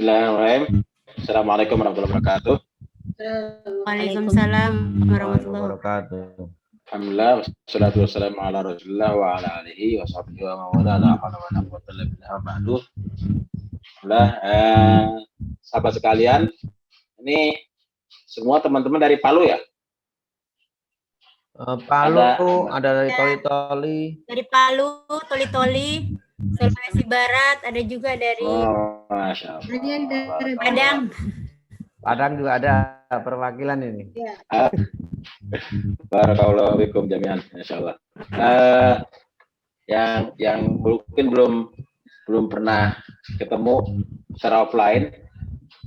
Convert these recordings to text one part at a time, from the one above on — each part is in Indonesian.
Bismillahirrahmanirrahim. Assalamualaikum warahmatullahi wabarakatuh. Waalaikumsalam warahmatullahi wabarakatuh. Alhamdulillah, wassalatu wassalamu ala rasulillah wa ala alihi wa sahbihi wa mawala la hawla wa la quwwata illa billah ba'du. Alhamdulillah, sahabat sekalian, ini semua teman-teman dari Palu ya? Palu, ada dari Toli-Toli. Dari Palu, Toli-Toli, Sulawesi Barat, ada juga dari Masya Allah. Padang juga ada perwakilan ini. ya. Barakallahu fikum jami'an, insyaallah. Yang mungkin belum pernah ketemu secara offline,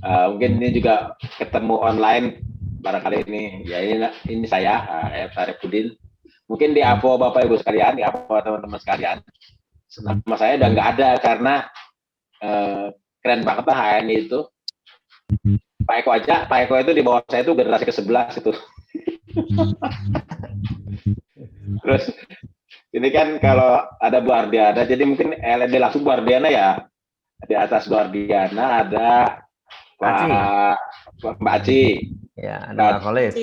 mungkin ini juga ketemu online barangkali ini. Ya ini saya Sarifudin. Mungkin di APO Bapak Ibu sekalian, di APO teman-teman sekalian. Nama saya udah nggak ada karena keren banget lah HNI itu. Pak Eko itu di bawah saya itu generasi ke-11 itu. Terus ini kan kalau ada Bu Ardiana, jadi mungkin LED langsung Bu Ardiana ya. Di atas Bu Ardiana ada Mbak Aci. Ya, ada Mbak Kholis.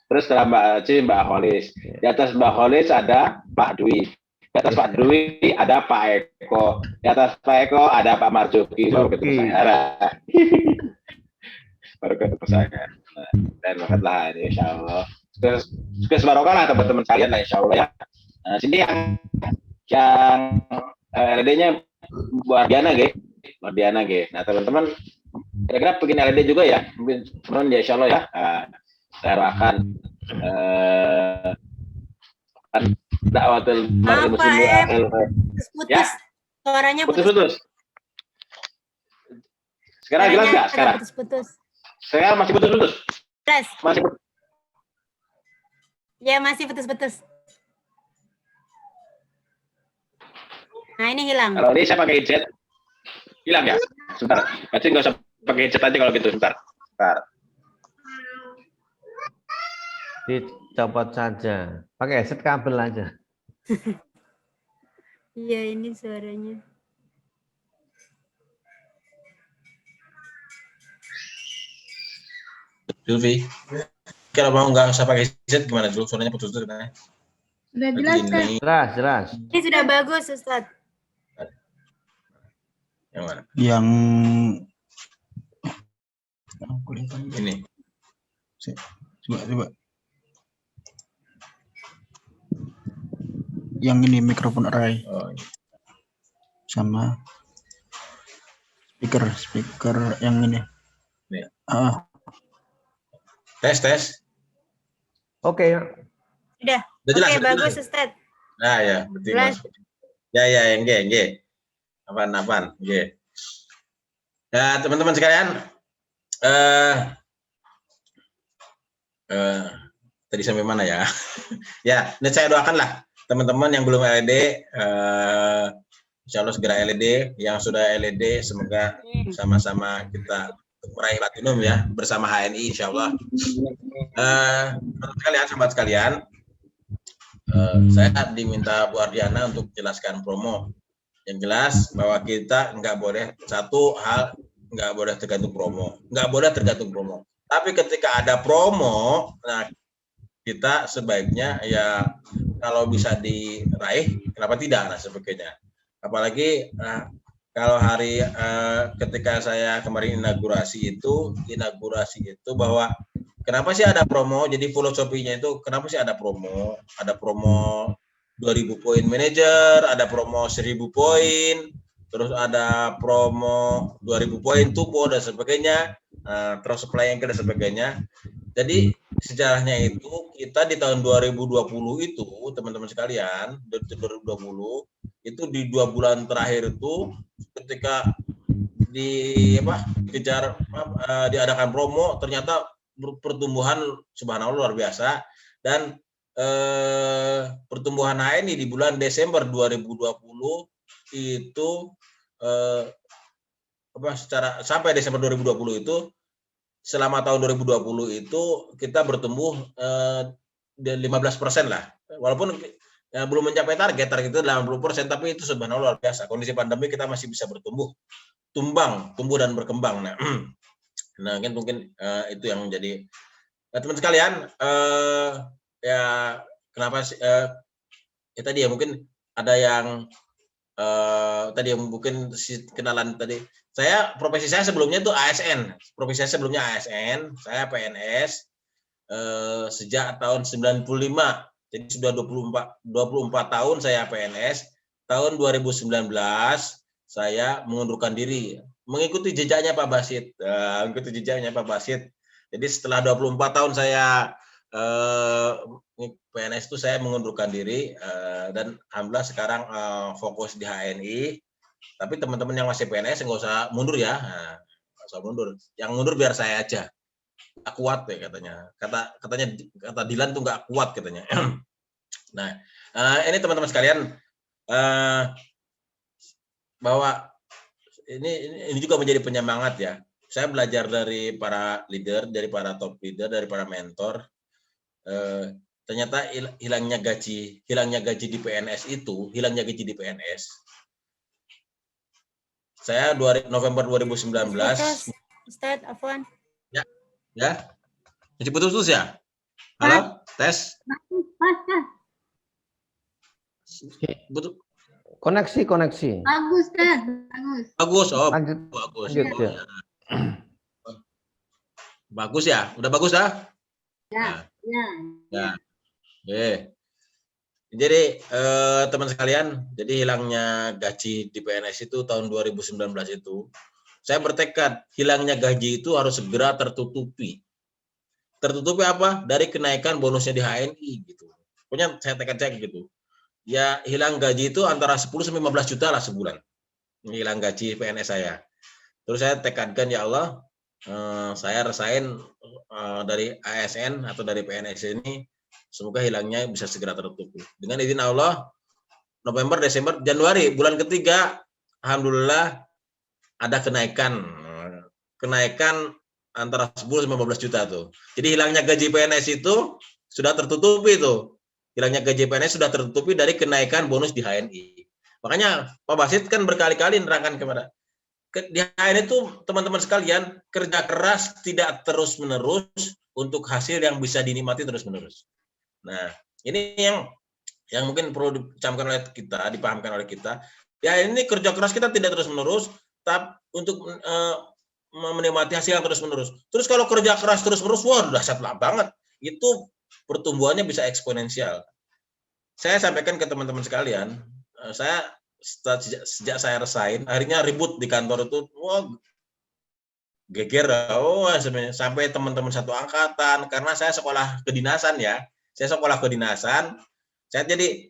Terus setelah Mbak Aci, Mbak Kholis. Di atas Mbak Kholis ada Pak Dwi. Di atas Pak Dwi ada Pak Eko. Di atas Pak Eko ada Pak Marjuki. Baru ketemu saya. Baru ketemu saya. Dan banget lah ini insya Allah. Sukses barokah lah teman-teman sekalian lah insya Allah ya. Nah, sini yang LED-nya Bu Ardiana G. Nah teman-teman kira-kira bikin LED juga ya. Mungkin teman-teman ya insya Allah ya. Saya akan dakwatul mar'i muslim ya. Suaranya putus. Sekarang jelas nggak? Sekarang saya masih putus. Masih putus. Ya masih putus. Nah ini hilang. Kalau ini saya pakai headset, hilang ya? Sebentar. Berarti nggak usah pakai headset aja kalau gitu. Sebentar. Dicopot saja. Pakai headset kabel aja. Iya ini suaranya. Zulfi, kalau mau nggak usah pakai headset gimana dulu? Suaranya putus tuh kan? Sudah jelas kan? Jelas. Ini sudah bagus Ustadz. Yang mana? Yang ini. Coba. Yang ini mikrofon array. Oh, iya. Sama speaker yang ini. Ya. Tes. Oke. Udah jelas. Oke, bagus Ustadz. Nah ya, betul. Ya, yang G. Apaan? G. Ya, teman-teman sekalian. Tadi sampai mana ya? Ya, ini saya doakanlah teman-teman yang belum LED, insya Allah segera LED, yang sudah LED semoga sama-sama kita meraih platinum ya bersama HNI insya Allah. Sahabat sekalian, saya diminta Bu Ardiana untuk jelaskan promo. Yang jelas bahwa kita nggak boleh tergantung promo. Tapi ketika ada promo, nah kita sebaiknya ya kalau bisa diraih, kenapa tidak? Nah sebagainya. Apalagi kalau hari ketika saya kemarin inaugurasi itu bahwa kenapa sih ada promo? Jadi filosofinya itu kenapa sih ada promo? Ada promo 2000 poin manajer, ada promo 1000 poin, terus ada promo 2000 poin tupo dan sebagainya, terus supply dan sebagainya. Jadi sejarahnya itu kita di tahun 2020 itu teman-teman sekalian, 2020 itu di 2 bulan terakhir itu ketika diadakan promo ternyata pertumbuhan subhanallah luar biasa dan pertumbuhan HNI di bulan Desember 2020 itu sampai Desember 2020 itu selama tahun 2020 itu kita bertumbuh 15% lah. Walaupun belum mencapai target itu 80%, tapi itu subhanallah luar biasa. Kondisi pandemi kita masih bisa bertumbuh. tumbuh dan berkembang. Nah, nah mungkin itu yang menjadi teman sekalian, ya kenapa sih ya tadi ya mungkin ada yang tadi yang mungkin kenalan tadi. Profesi saya sebelumnya itu ASN. Profesi saya sebelumnya ASN, saya PNS sejak tahun 95. Jadi sudah 24 tahun saya PNS. Tahun 2019 saya mengundurkan diri mengikuti jejaknya Pak Basit. Mengikuti jejaknya Pak Basit. Jadi setelah 24 tahun saya PNS itu saya mengundurkan diri dan alhamdulillah sekarang fokus di HNI. Tapi teman-teman yang masih PNS nggak usah mundur ya, nggak usah mundur. Yang mundur biar saya aja. Nggak kuat ya katanya. Kata Dilan tuh nggak kuat katanya. Nah, ini teman-teman sekalian bahwa ini juga menjadi penyemangat ya. Saya belajar dari para leader, dari para top leader, dari para mentor. Ternyata hilangnya gaji di PNS itu, saya November 2019. Ustaz, Afwan. Ya, masih putus-putus ya? Halo, tes. Koneksi. Bagus, Ustaz. Bagus, oh Lanjut. bagus. Lanjut, ya. Bagus ya, udah bagus dah. Ya. Jadi teman sekalian, jadi hilangnya gaji di PNS itu tahun 2019 itu, saya bertekad hilangnya gaji itu harus segera tertutupi. Tertutupi apa? Dari kenaikan bonusnya di HNI gitu. Pokoknya saya tekad gitu. Ya hilang gaji itu antara 10 sampai 15 juta lah sebulan. Hilang gaji PNS saya. Terus saya tekadkan ya Allah, saya resain dari ASN atau dari PNS ini, semoga hilangnya bisa segera tertutupi. Dengan izin Allah, November, Desember, Januari, bulan ketiga, alhamdulillah ada kenaikan antara 10 sampai 15 juta tuh. Jadi hilangnya gaji PNS itu sudah tertutupi tuh. Hilangnya gaji PNS sudah tertutupi dari kenaikan bonus di HNI. Makanya Pak Basit kan berkali-kali nerangkan kepada di HNI itu teman-teman sekalian, kerja keras tidak terus-menerus untuk hasil yang bisa dinikmati terus-menerus. Nah, ini yang mungkin perlu dipahamkan oleh kita. Ya ini kerja keras kita tidak terus-menerus, tapi untuk menikmati hasil yang terus-menerus. Terus kalau kerja keras terus-menerus, wah dahsyat banget. Itu pertumbuhannya bisa eksponensial. Saya sampaikan ke teman-teman sekalian, saya sejak saya resign, akhirnya ribut di kantor itu, wah geger, sebenarnya sampai teman-teman satu angkatan, karena saya sekolah kedinasan ya, saya jadi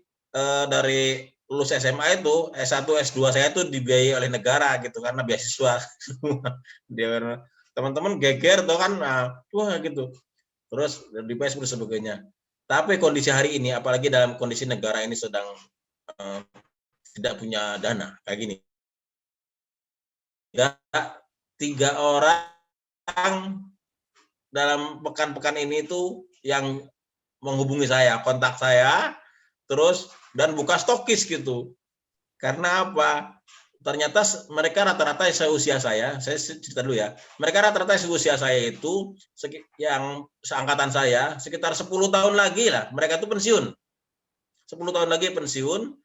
dari lulus SMA itu S1, S2 saya itu dibiayai oleh negara gitu karena beasiswa. Teman-teman geger tuh kan, wah gitu. Terus di Facebook dan sebagainya. Tapi kondisi hari ini, apalagi dalam kondisi negara ini sedang tidak punya dana kayak gini. 3 orang dalam pekan-pekan ini tuh yang menghubungi saya, kontak saya, terus dan buka stokis gitu. Karena apa? Ternyata mereka rata-rata seusia saya cerita dulu ya. Mereka rata-rata seusia saya itu yang seangkatan saya sekitar 10 tahun lagi lah. Mereka tuh pensiun. 10 tahun lagi pensiun.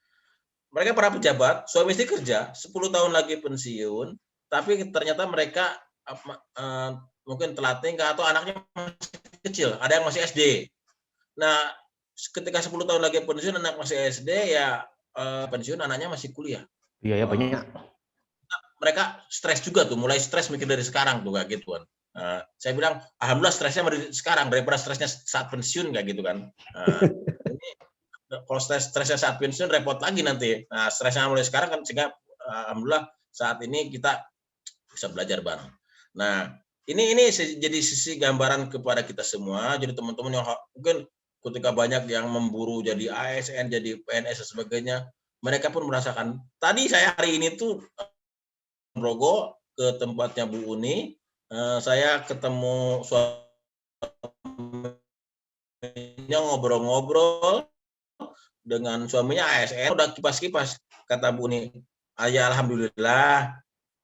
Mereka para pejabat, suami istri kerja, 10 tahun lagi pensiun, tapi ternyata mereka mungkin telat nikah atau anaknya masih kecil, ada yang masih SD. Nah, ketika 10 tahun lagi pensiun, anak masih SD, ya pensiun anaknya masih kuliah. Iya ya banyak. Mereka stres juga tuh, mulai stres mikir dari sekarang tuh kayak gituan. Saya bilang, alhamdulillah stresnya dari sekarang daripada stresnya saat pensiun kayak gitu kan. Ini kalau stresnya saat pensiun repot lagi nanti. Nah, stresnya mulai sekarang kan sehingga alhamdulillah saat ini kita bisa belajar bareng. Nah, ini jadi sisi gambaran kepada kita semua. Jadi teman-teman yang mungkin ketika banyak yang memburu jadi ASN, jadi PNS dan sebagainya, mereka pun merasakan. Tadi saya hari ini tuh Rogo ke tempatnya Bu Uni, saya ketemu suaminya ngobrol-ngobrol dengan suaminya ASN, udah kipas-kipas, kata Bu Uni, ya alhamdulillah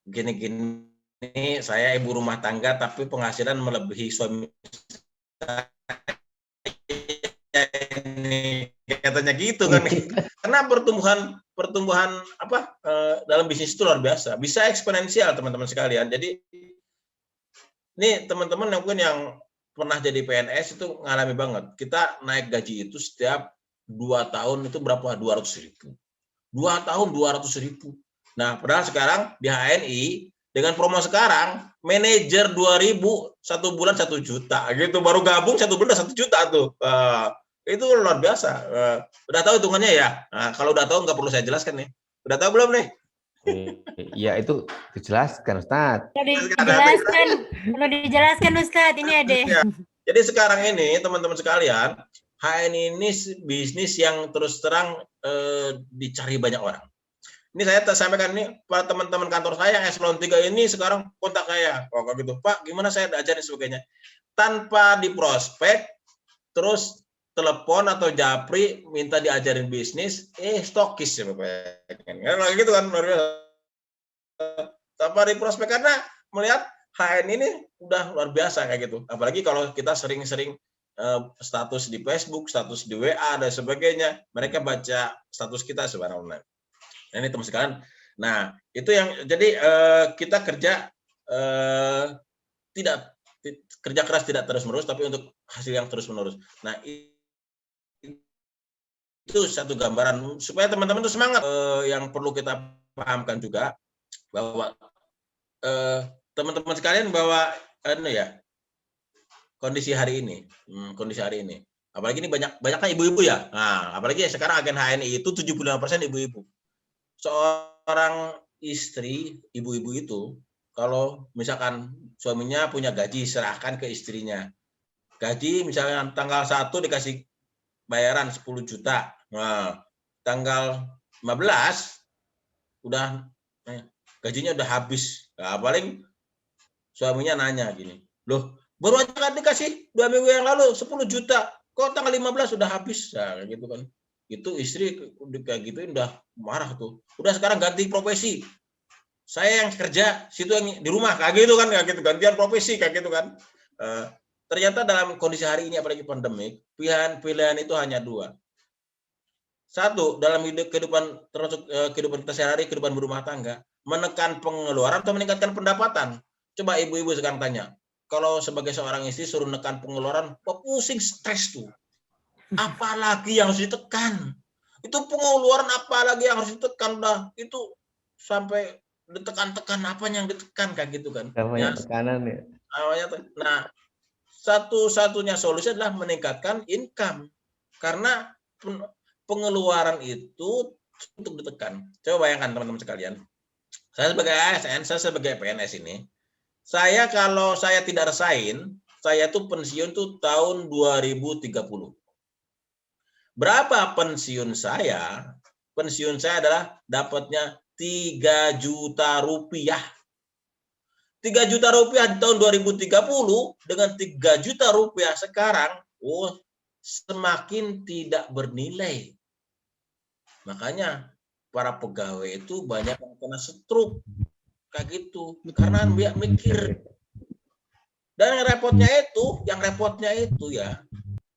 gini-gini, saya ibu rumah tangga tapi penghasilan melebihi suami ini, katanya gitu kan. Karena pertumbuhan apa dalam bisnis itu luar biasa, bisa eksponensial teman-teman sekalian. Jadi ini teman-teman yang mungkin yang pernah jadi PNS itu ngalami banget. Kita naik gaji itu setiap 2 tahun itu berapa? 200.000. 2 tahun 200.000. Nah, padahal sekarang di HNI dengan promo sekarang manajer 2.000 1 bulan 1 juta gitu, baru gabung 1 bulan 1 juta tuh. Itu luar biasa. Udah tahu hitungannya ya? Nah, kalau udah tahu nggak perlu saya jelaskan nih. Udah tahu belum nih? Iya, itu dijelaskan, Ustaz. Perlu dijelaskan Ustaz, ini ada. Ya. Jadi sekarang ini teman-teman sekalian, HNI ini bisnis yang terus terang dicari banyak orang. Ini saya sampaikan nih para teman-teman kantor saya yang eselon 3 ini sekarang kontak saya. Oh gitu, Pak, gimana saya ajarin sebagainya. Tanpa diprospek, terus telepon atau japri minta diajarin bisnis, stokis ya Bapak. Kayak gitu kan, luar biasa. Tanpa diprospek karena melihat HN ini udah luar biasa kayak gitu. Apalagi kalau kita sering-sering status di Facebook, status di WA dan sebagainya, mereka baca status kita secara online. Nah, ini teman sekalian. Nah, itu yang jadi kita kerja kerja keras tidak terus-menerus, tapi untuk hasil yang terus-menerus. Nah, itu satu gambaran supaya teman-teman itu semangat. Yang perlu kita pahamkan juga bahwa teman-teman sekalian bahwa kondisi hari ini, apalagi ini banyaknya ibu-ibu ya. Nah, apalagi sekarang agen HNI itu 75% ibu-ibu. Seorang istri, ibu-ibu itu, kalau misalkan suaminya punya gaji, serahkan ke istrinya. Gaji misalnya tanggal 1 dikasih bayaran 10 juta. Nah, tanggal 15 udah gajinya udah habis. Nah, paling suaminya nanya gini, loh baru aja kan dikasih 2 minggu yang lalu 10 juta, kok tanggal 15 udah habis. Nah, gitu kan. Itu istri kayak gitu udah marah tuh. Udah sekarang ganti profesi. Saya yang kerja, situ yang di rumah kayak gitu kan, gantian profesi kayak gitu kan. Ternyata dalam kondisi hari ini apalagi pandemik, pilihan itu hanya 2. Satu, dalam kehidupan termasuk kehidupan kita sehari-hari, kehidupan berumah tangga, menekan pengeluaran atau meningkatkan pendapatan. Coba ibu-ibu sekarang tanya, kalau sebagai seorang istri suruh menekan pengeluaran, pusing, stres tuh. Apalagi yang harus ditekan, itu pengeluaran apalagi yang harus ditekan, dah itu sampai ditekan-tekan apa yang ditekan kayak gitu kan. Namanya tekanan ya. Nah, satu-satunya solusi adalah meningkatkan income karena pengeluaran itu untuk ditekan. Coba bayangkan teman-teman sekalian, saya sebagai ASN, saya sebagai PNS ini, saya kalau saya tidak resign, saya tuh pensiun tuh tahun 2030. Berapa pensiun saya? Pensiun saya adalah dapatnya 3 juta rupiah. 3 juta rupiah di tahun 2030 dengan 3 juta rupiah sekarang, semakin tidak bernilai. Makanya para pegawai itu banyak yang kena stroke kayak gitu karena dia mikir. Dan yang repotnya itu ya,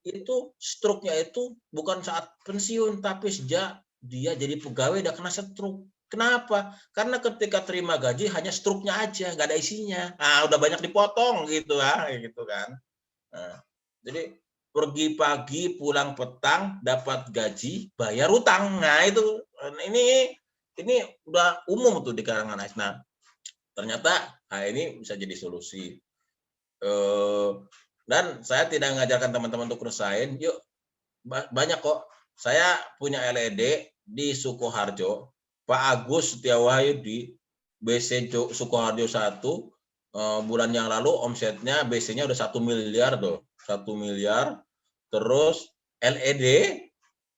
itu stroke-nya itu bukan saat pensiun, tapi sejak dia jadi pegawai udah kena stroke. Kenapa? Karena ketika terima gaji hanya stroke-nya aja, nggak ada isinya. Nah, udah banyak dipotong gitu kan. Nah, jadi pergi pagi, pulang petang, dapat gaji, bayar utang. Nah, itu ini udah umum tuh di kalangan ASN. Nah, ternyata ini bisa jadi solusi. Dan saya tidak mengajarkan teman-teman untuk resign. Yuk, banyak kok. Saya punya LED di Sukoharjo. Pak Agus Setiawahyu di BC Sukoharjo 1. Bulan yang lalu omsetnya BC-nya udah 1 miliar tuh. 1 miliar. Terus LED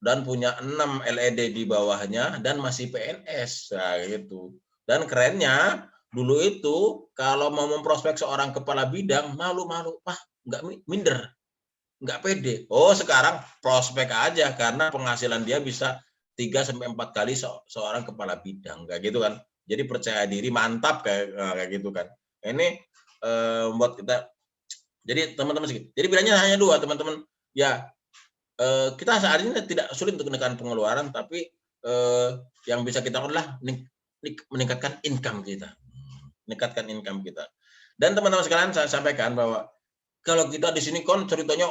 dan punya 6 LED di bawahnya dan masih PNS. Nah, gitu. Dan kerennya, dulu itu kalau mau memprospek seorang kepala bidang, malu-malu. Wah, nggak minder, nggak pede. Sekarang prospek aja karena penghasilan dia bisa 3-4 kali seorang kepala bidang, kayak gitu kan. Jadi percaya diri mantap kayak gitu kan. Ini membuat kita, jadi teman-teman sedikit. Jadi bedanya hanya dua teman-teman. Ya kita saat ini tidak sulit untuk menekan pengeluaran, tapi yang bisa kita lakukan adalah meningkatkan income kita. Meningkatkan income kita. Dan teman-teman sekalian saya sampaikan bahwa kalau kita di sini kan ceritanya,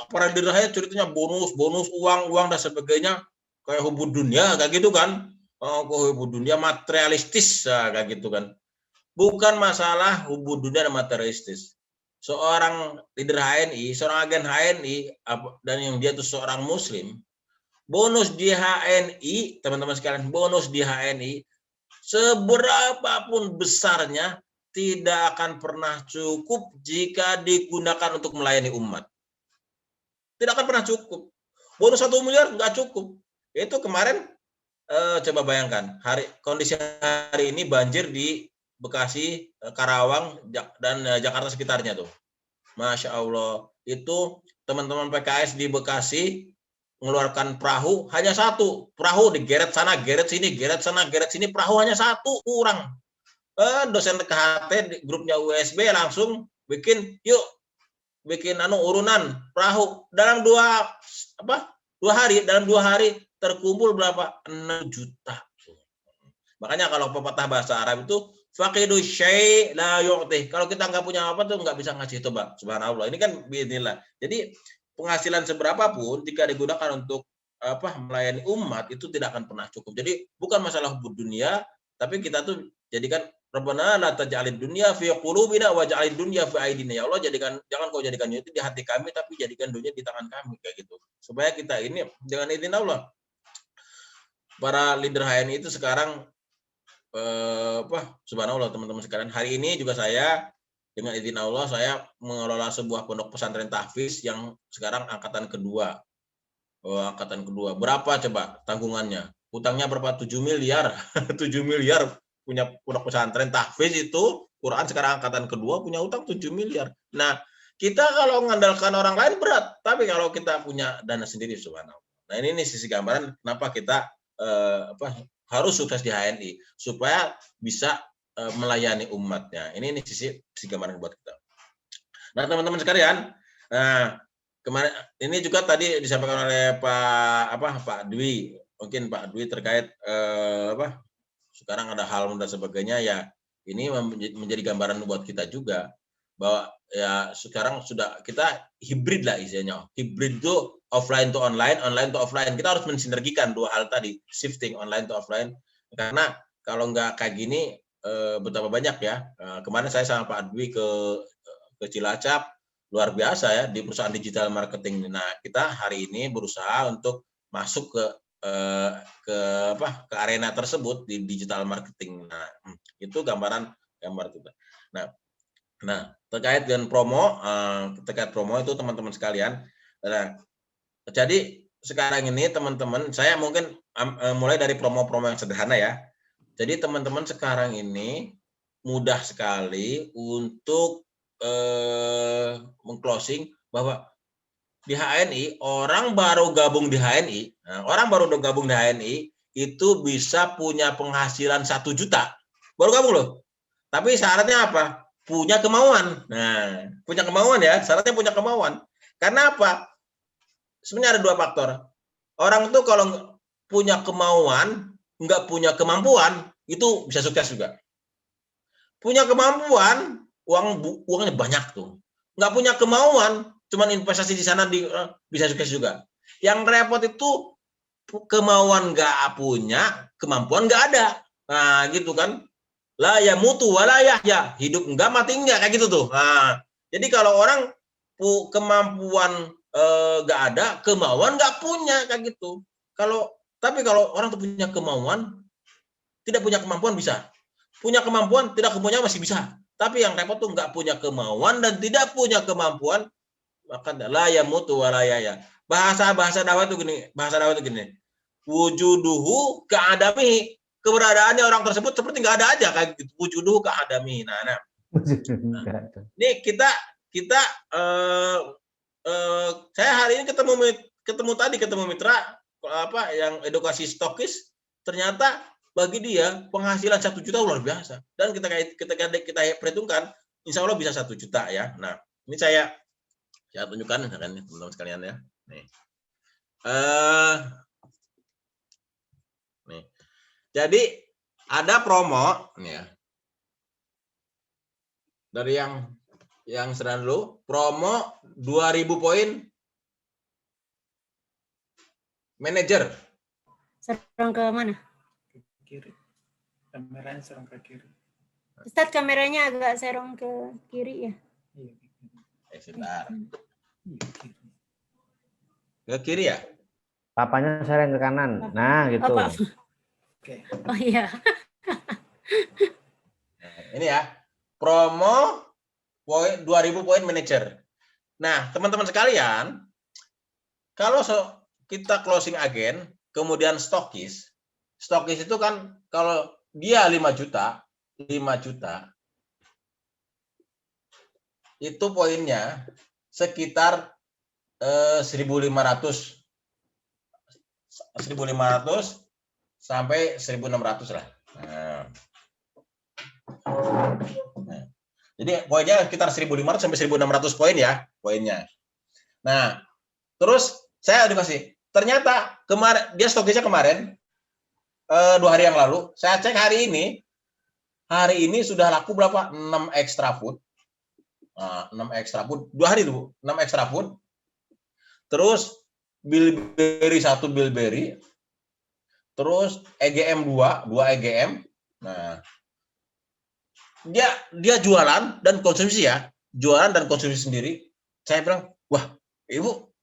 para leader ceritanya bonus, uang dan sebagainya, kayak hubud dunia kayak gitu kan. Hubud dunia materialistis kayak gitu kan. Bukan masalah hubud dunia dan materialistis. Seorang leader HNI, seorang agen HNI dan yang dia itu seorang muslim, bonus di HNI, teman-teman sekalian, bonus di HNI seberapapun besarnya tidak akan pernah cukup jika digunakan untuk melayani umat. Tidak akan pernah cukup. Bonus 1 miliar nggak cukup. Itu kemarin coba bayangkan, kondisi hari ini banjir di Bekasi, Karawang, dan Jakarta sekitarnya tuh. Masya Allah, itu teman-teman PKS di Bekasi mengeluarkan perahu hanya 1. Perahu digeret sana, geret sini, geret sana, geret sini, perahu hanya 1 kurang. Dosen KHT di grupnya USB langsung bikin urunan perahu dalam 2 hari, dalam 2 hari terkumpul berapa? 6 juta. Makanya kalau pepatah bahasa Arab itu faqidu syai' la yu'tih. Kalau kita nggak punya apa tuh nggak bisa ngasih itu, Mbak. Subhanallah. Ini kan bismillah. Jadi penghasilan seberapapun jika digunakan untuk melayani umat itu tidak akan pernah cukup. Jadi bukan masalah hubud dunia, tapi kita tuh jadikan Rabbana la taj'alid dunya fi qulubina waj'alid dunya fi aidina. Ya Allah, jangan kau jadikan dunia itu di hati kami, tapi jadikan dunia di tangan kami kayak gitu. Supaya kita ini dengan izin Allah. Para leader HNI itu sekarang subhanallah teman-teman sekalian, hari ini juga saya dengan izin Allah saya mengelola sebuah pondok pesantren tahfiz yang sekarang angkatan kedua. Angkatan kedua. Berapa coba tanggungannya? Utangnya berapa? 7 miliar. 7 miliar punya pondok pesantren tahfiz itu, Quran sekarang angkatan kedua punya utang 7 miliar. Nah, kita kalau mengandalkan orang lain berat, tapi kalau kita punya dana sendiri subhanallah. Nah, ini sisi gambaran kenapa kita harus sukses di HNI supaya bisa melayani umatnya. Ini sisi gambaran buat kita. Nah, teman-teman sekalian, kemarin ini juga tadi disampaikan oleh Pak Dwi, mungkin Pak Dwi terkait sekarang ada hal dan sebagainya, ya ini menjadi gambaran buat kita juga bahwa ya sekarang sudah kita hibrid lah istilahnya. Hibrid itu offline to online, online to offline. Kita harus mensinergikan 2 hal tadi, shifting online to offline. Karena kalau nggak kayak gini betapa banyak ya. Kemarin saya sama Pak Dwi ke Cilacap, luar biasa ya di perusahaan digital marketing. Nah, kita hari ini berusaha untuk masuk ke arena tersebut di digital marketing. Nah, itu gambar kita. Nah, terkait dengan promo, itu teman-teman sekalian. Nah, jadi sekarang ini teman-teman, saya mungkin mulai dari promo-promo yang sederhana ya. Jadi teman-teman sekarang ini mudah sekali untuk meng-closing bahwa di HNI, orang baru gabung di HNI itu bisa punya penghasilan 1 juta. Baru gabung loh. Tapi syaratnya apa? Punya kemauan. Nah, punya kemauan ya, syaratnya punya kemauan. Karena apa? Sebenarnya ada 2 faktor. Orang itu kalau punya kemauan, nggak punya kemampuan, itu bisa sukses juga. Punya kemampuan, uangnya banyak tuh. Nggak punya kemauan, cuman investasi di sana bisa sukses juga. Yang repot itu kemauan nggak punya, kemampuan nggak ada. Nah, gitu kan. La ya mutu wala yahya, hidup enggak mati enggak kayak gitu tuh. Nah, jadi kalau orang kemampuan enggak ada, kemauan enggak punya kayak gitu. Tapi kalau orang tuh punya kemauan, tidak punya kemampuan bisa. Punya kemampuan, tidak punya masih bisa. Tapi yang repot tuh enggak punya kemauan dan tidak punya kemampuan, maka la ya mutu wala yahya. Bahasa dakwah itu gini, wujuduhu ka'adami. Keberadaannya orang tersebut seperti nggak ada aja kayak gitu. Wujuduhu ka'adami. Nah. Ini kita saya hari ini ketemu mitra yang edukasi stokis, ternyata bagi dia penghasilan 1 juta luar biasa. Dan kita perhitungkan, insya Allah bisa 1 juta ya. Nah, ini saya tunjukkan misalkan teman-teman sekalian ya. Nih. Nih. Jadi ada promo nih ya. Dari yang sederhana dulu, promo 2.000 poin manajer. Serong ke mana? Kiri. Kameranya serong ke kiri. Ustadz, kameranya agak serong ke kiri ya. Sebentar. Ke kiri ya? Papanya sering ke kanan. Nah, gitu. Oh, Pak. Oke. Oh iya. Nah, ini ya. Promo 2.000 poin manager. Nah, teman-teman sekalian, kalau kita closing agen, kemudian stokis itu kan kalau dia 5 juta, itu poinnya sekitar 1.500 sampai 1.600 lah. Nah, jadi poinnya sekitar 1.500 sampai 1.600 poin ya poinnya. Nah, terus saya dikasih. Ternyata kemarin dia stokisnya kemarin 2 hari yang lalu. Saya cek hari ini sudah laku berapa? 6 extra food. 6 extra food. 2 hari dulu, 6 extra food. Terus Bilberry 1 Bilberry. Terus EGM 2 EGM. Nah, dia jualan dan konsumsi ya. Jualan dan konsumsi sendiri. Saya bilang, "Wah, Ibu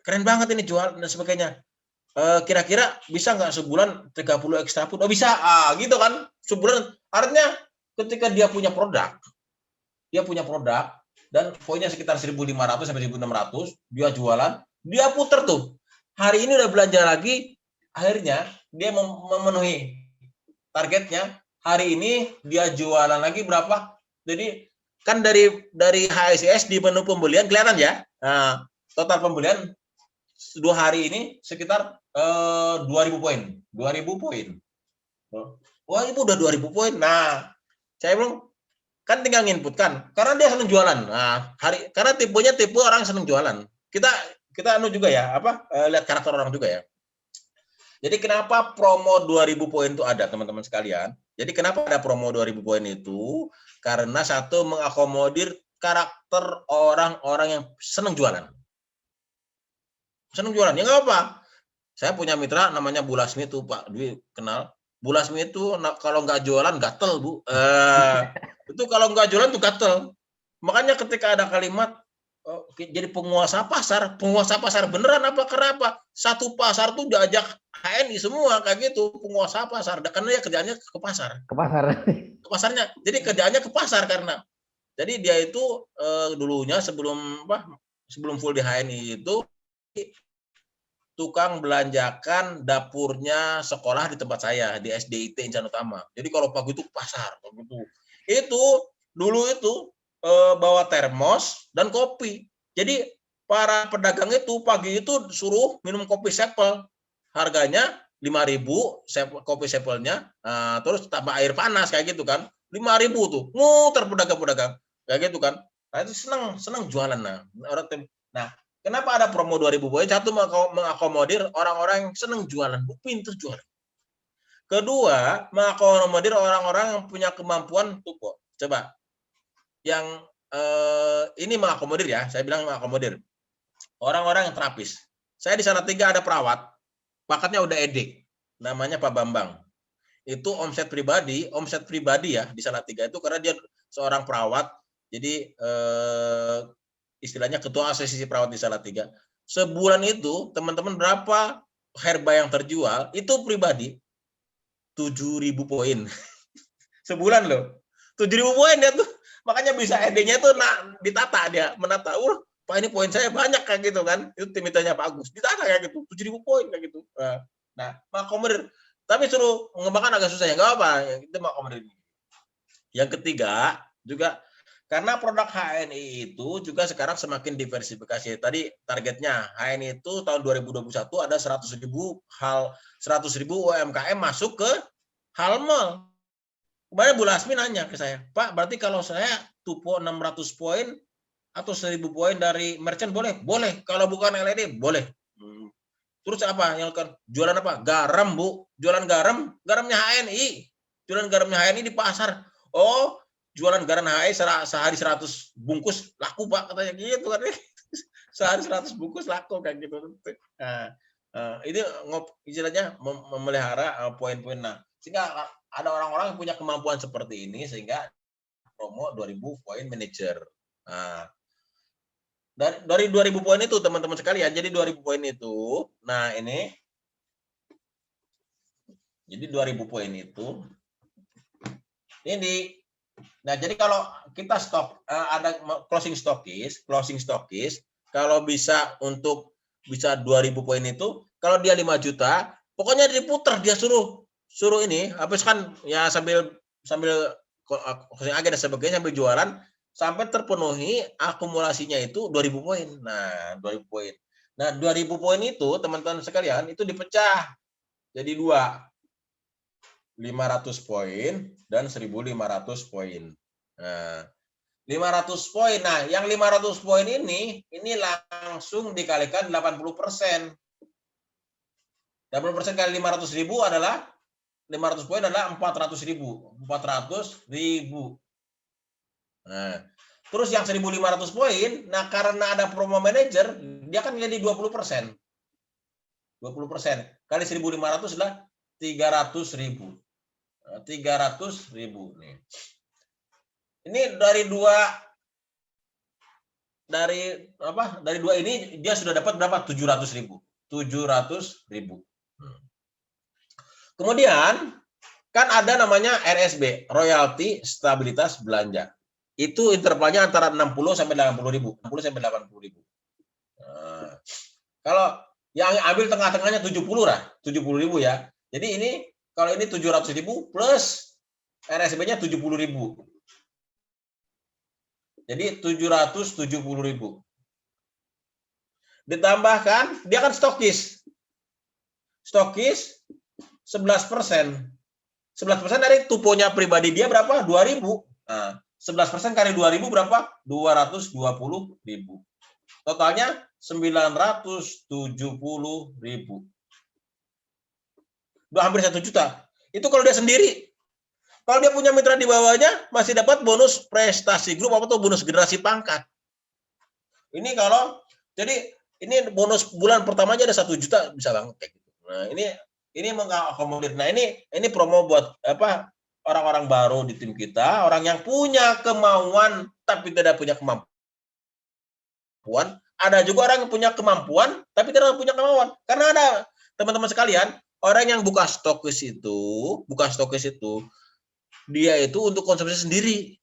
keren banget ini jual dan sebagainya. Kira-kira bisa nggak sebulan 30 extra food?" Oh bisa, gitu kan. Sebulan, artinya ketika dia punya produk dan poinnya sekitar 1.500 sampai 1.600, dia jualan, dia puter tuh. Hari ini udah belanja lagi, akhirnya dia memenuhi targetnya. Hari ini dia jualan lagi berapa? Jadi kan dari HSIS di menu pembelian kelihatan ya. Nah, total pembelian 2 hari ini sekitar 2.000 poin. 2.000 poin. Wah, Ibu udah 2.000 poin. Nah, saya bilang kan tinggal input kan. Karena dia senang jualan. Nah, karena tipenya tipe orang senang jualan. Kita juga ya, lihat karakter orang juga ya. Jadi kenapa promo 2.000 poin itu ada, teman-teman sekalian? Jadi kenapa ada promo 2.000 poin itu? Karena satu, mengakomodir karakter orang-orang yang senang jualan. Senang jualan, ya nggak apa. Saya punya mitra namanya Bu Lasmi itu, Pak Dwi kenal. Bu Lasmi itu kalau nggak jualan gatel, Bu. Itu kalau nggak jualan tuh gatel. Makanya ketika ada kalimat jadi penguasa pasar beneran apa? Kenapa? Satu pasar tuh diajak HNI semua kayak gitu, penguasa pasar. Karena dia kerjaannya ke pasar. Ke pasarnya. Jadi kerjaannya ke pasar karena. Jadi dia itu dulunya sebelum full di HNI itu tukang belanjakan dapurnya sekolah di tempat saya di SDIT Insan Utama. Jadi kalau pagi itu pasar begitu. Itu dulu itu bawa termos dan kopi. Jadi para pedagang itu pagi itu suruh minum kopi sepel. Harganya 5.000 kopi sepelnya, terus tambah air panas kayak gitu kan. 5.000 tuh. Muter pedagang-pedagang kayak gitu kan. Nah, itu senang jualan nah. Kenapa ada promo 2.000 poin? Satu, mengakomodir orang-orang yang senang jualan, pintar jualan. Kedua, mengakomodir orang-orang yang punya kemampuan tuh. Coba yang ini mengakomodir ya, saya bilang mengakomodir orang-orang yang terapis. Saya di Salatiga ada perawat, pakatnya udah edik, namanya Pak Bambang. Itu omset pribadi ya di Salatiga itu karena dia seorang perawat, jadi istilahnya ketua asosiasi perawat di Salatiga. Sebulan itu teman-teman berapa herba yang terjual itu pribadi 7.000 poin. Sebulan loh. 7.000 poin dia tuh. Makanya bisa ED-nya tuh ditata dia, menata. Pak ini poin saya banyak kayak gitu kan. Itu tim mitanya Pak Agus. Ditata kayak gitu, 7.000 poin kayak gitu. Nah, mengakomodir. Tapi suruh mengembangkan agak susah ya, enggak apa. Itu mengakomodir. Yang ketiga, juga karena produk HNI itu juga sekarang semakin diversifikasi. Tadi targetnya HNI itu tahun 2021 ada 100.000 UMKM masuk ke Halmal. Kemarin Bu Lasmi nanya ke saya, Pak, berarti kalau saya tupo 600 poin atau 1000 poin dari merchant boleh? Boleh. Kalau bukan LED, boleh. Terus apa? Yang kan jualan apa? Garam, Bu. Jualan garam, garamnya HNI. Jualan garamnya HNI di pasar. Oh, jualan garam HNI sehari 100 bungkus laku, Pak, katanya gitu kan. Sehari 100 bungkus laku kayak gitu. Nah, ini istilahnya memelihara poin-poin. Nah, sehingga ada orang-orang yang punya kemampuan seperti ini sehingga promo 2000 poin manager. Nah, dari 2000 poin itu teman-teman sekalian, jadi 2000 poin itu, nah ini, jadi 2000 poin itu, ini, nah jadi kalau kita stop, ada closing stokis, kalau bisa untuk bisa 2000 poin itu, kalau dia 5 juta, pokoknya diputar, dia suruh ini, habis kan ya sambil closing aja dan sebagainya, sambil jualan, sampai terpenuhi akumulasinya itu 2000 poin. Nah, 2000 poin. Nah, 2000 poin itu teman-teman sekalian itu dipecah jadi 2. 500 poin dan 1500 poin. Nah, 500 poin. Nah, yang 500 poin ini langsung dikalikan 80%. 80% kali 500.000 adalah 500 poin adalah 400.000. 400.000. Nah, terus yang 1.500 poin, nah karena ada promo manager, dia kan jadi 20%. 20% kali 1.500 adalah 300.000. 300.000 nih. Ini dari dua ini dia sudah dapat berapa? 700.000. 700.000. Kemudian kan ada namanya RSB, royalti stabilitas belanja. Itu intervalnya antara 60 sampai 80.000. 60 sampai 80.000. Nah, kalau yang ambil tengah-tengahnya 70 lah, 70.000 ya. Jadi ini kalau ini 700.000 plus RSB-nya 70.000. Jadi 770.000. Ditambahkan dia kan stokis. Stokis 11%. 11% dari tuponya pribadi dia berapa? 2.000. Nah, 11% kali 2.000 berapa? 220.000. Totalnya 970.000. Udah hampir 1 juta. Itu kalau dia sendiri. Kalau dia punya mitra di bawahnya, masih dapat bonus prestasi grup atau bonus generasi pangkat. Ini kalau, jadi ini bonus bulan pertamanya ada 1 juta, bisa banget kayak gitu. Nah, ini mengakomodir. Nah, ini promo buat apa? Orang-orang baru di tim kita, orang yang punya kemauan tapi tidak punya kemampuan. Ada juga orang yang punya kemampuan tapi tidak punya kemauan. Karena ada teman-teman sekalian, orang yang buka stokis itu, dia itu untuk konsumsi sendiri.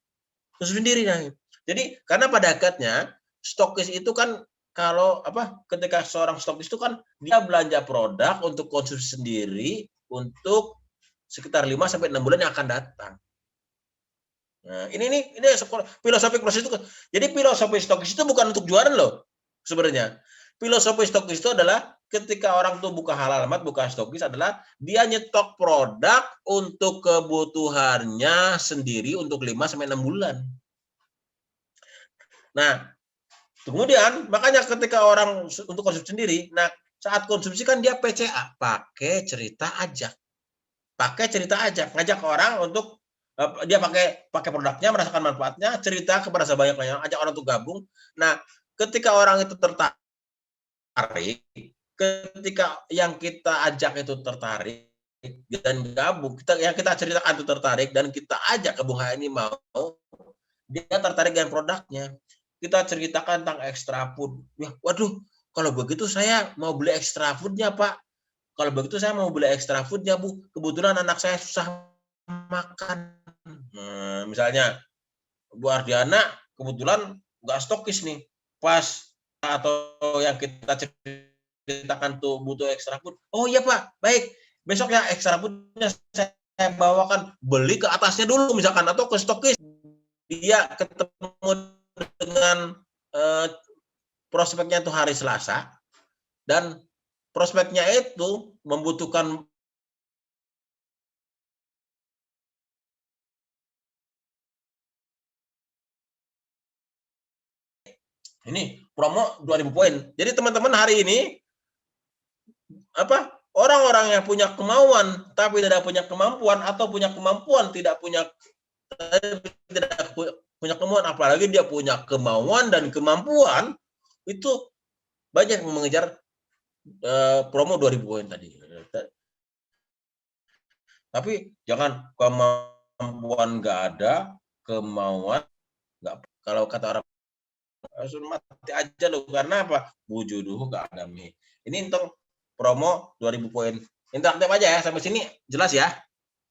Nah. Jadi karena pada hakikatnya stokis itu kan kalau ketika seorang stokis itu kan dia belanja produk untuk konsumsi sendiri untuk sekitar 5 sampai 6 bulan yang akan datang. Nah, ini filosofi proses itu. Jadi filosofi stokis itu bukan untuk jualan loh. Sebenarnya filosofi stokis itu adalah ketika orang tuh buka halamat, buka stokis adalah dia nyetok produk untuk kebutuhannya sendiri untuk 5 sampai 6 bulan. Nah, kemudian makanya ketika orang untuk konsumsi sendiri, nah saat konsumsi kan dia PCA, pakai cerita ajak. Ngajak orang untuk dia pakai produknya, merasakan manfaatnya, cerita kepada sebanyak-banyaknya, ajak orang untuk gabung. Nah, ketika orang itu tertarik, ketika yang kita ajak itu tertarik dan gabung, yang kita ceritakan itu tertarik dan kita ajak ke Bung ini mau, dia tertarik dengan produknya. Kita ceritakan tentang extra food. Ya, waduh, kalau begitu saya mau beli extra foodnya, Pak. Kalau begitu saya mau beli extra foodnya, Bu. Kebetulan anak saya susah makan. Nah, misalnya Bu Ardiana kebetulan nggak stokis nih. Pas atau yang kita ceritakan tuh butuh extra food. Oh iya, Pak. Baik. Besok ya extra foodnya saya bawakan. Beli ke atasnya dulu misalkan atau ke stokis. Dia ketemu dengan prospeknya itu hari Selasa dan prospeknya itu membutuhkan Ini promo 2.000 poin. Jadi teman-teman hari ini orang-orang yang punya kemauan tapi tidak punya kemampuan, atau punya kemampuan tidak punya kemauan, apalagi dia punya kemauan dan kemampuan, itu banyak yang mengejar promo 2.000 poin tadi. Tapi jangan kemampuan nggak ada, kemauan nggak. Kalau kata orang, suruh mati aja loh, karena apa? Wujuduhu nggak ada nih. Ini untuk promo 2.000 poin. Interaktif aja ya, sampai sini jelas ya,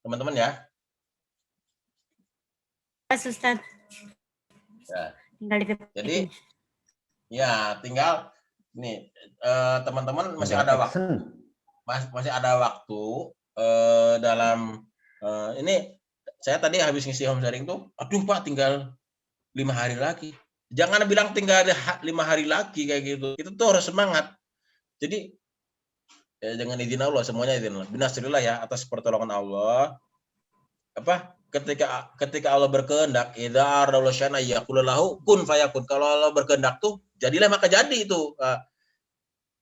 teman-teman ya. Ustaz. Ya. Tinggal dititik. Jadi ya tinggal nih teman-teman masih ada waktu, masih ada waktu dalam ini. Saya tadi habis ngisi home sharing tuh, aduh Pak, tinggal 5 hari lagi. Jangan bilang tinggal 5 hari lagi kayak gitu. Itu tuh harus semangat. Jadi dengan izin Allah, semuanya izin Allah. Binasrillah ya, atas pertolongan Allah. Ketika Allah berkehendak, idza aradallahu syai'an yaqulu lahu kun fayakun. Kalau Allah berkehendak tuh jadilah maka jadi itu.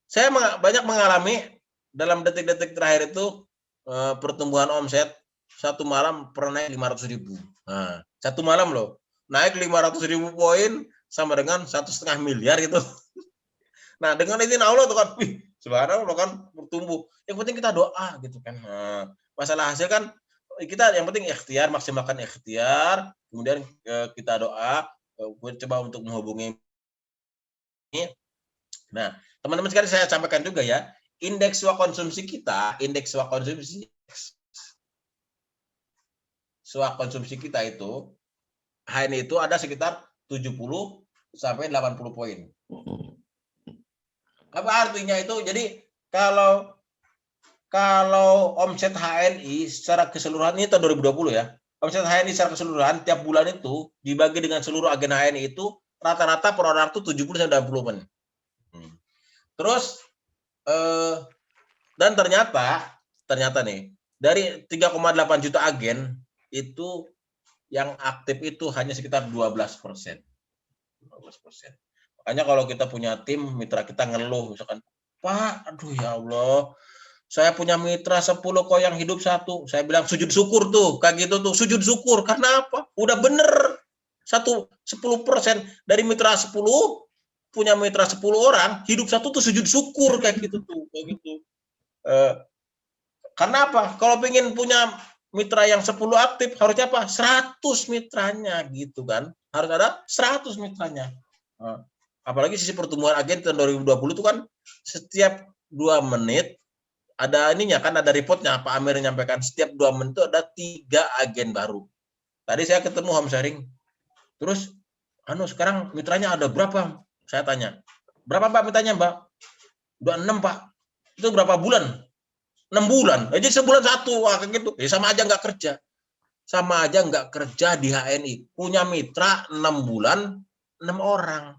Saya banyak mengalami dalam detik-detik terakhir itu pertumbuhan omset satu malam pernah naik 500.000. Nah, satu malam loh. Naik 500.000 poin sama dengan 1,5 miliar gitu. Nah, dengan izin Allah tuh kan, subhanallah kan bertumbuh. Yang penting kita doa gitu kan. Nah, masalah hasil kan kita yang penting ikhtiar, maksimalkan ikhtiar, kemudian kita doa, coba untuk menghubungi. Nah, teman-teman sekalian saya sampaikan juga ya, indeks swak konsumsi kita, swak konsumsi kita itu HNI itu ada sekitar 70 sampai 80 poin. Apa artinya itu? Jadi kalau omset HNI secara keseluruhan ini tahun 2020 ya, omset HNI secara keseluruhan tiap bulan itu dibagi dengan seluruh agen HNI itu rata-rata per orang itu 70 sampai 80 poin. Terus dan ternyata nih dari 3,8 juta agen itu yang aktif itu hanya sekitar 12%. Makanya kalau kita punya tim mitra kita ngeluh misalkan, Pak, aduh ya Allah, saya punya mitra 10 kok yang hidup 1. Saya bilang sujud syukur tuh, kayak gitu tuh, sujud syukur. Karena apa? Udah bener 10% dari mitra 10 punya mitra 10 orang, hidup 1 tuh sujud syukur kayak gitu tuh, kayak gitu. Karena apa? Kalau pengen punya mitra yang 10 aktif, harusnya apa? 100 mitranya gitu kan. Harus ada 100 mitranya. Apalagi sisi pertumbuhan agen tahun 2020 itu kan setiap 2 menit ada ininya kan, ada reportnya, Pak Amir menyampaikan setiap 2 menit itu ada 3 agen baru. Tadi saya ketemu home sharing. Terus sekarang mitranya ada berapa? Saya tanya. Berapa Pak mitranya, Mbak? 26 Pak. Itu berapa bulan? 6 bulan. Jadi sebulan 1. Wah, kayak gitu. Ya sama aja nggak kerja. Sama aja nggak kerja di HNI. Punya mitra 6 bulan, 6 orang.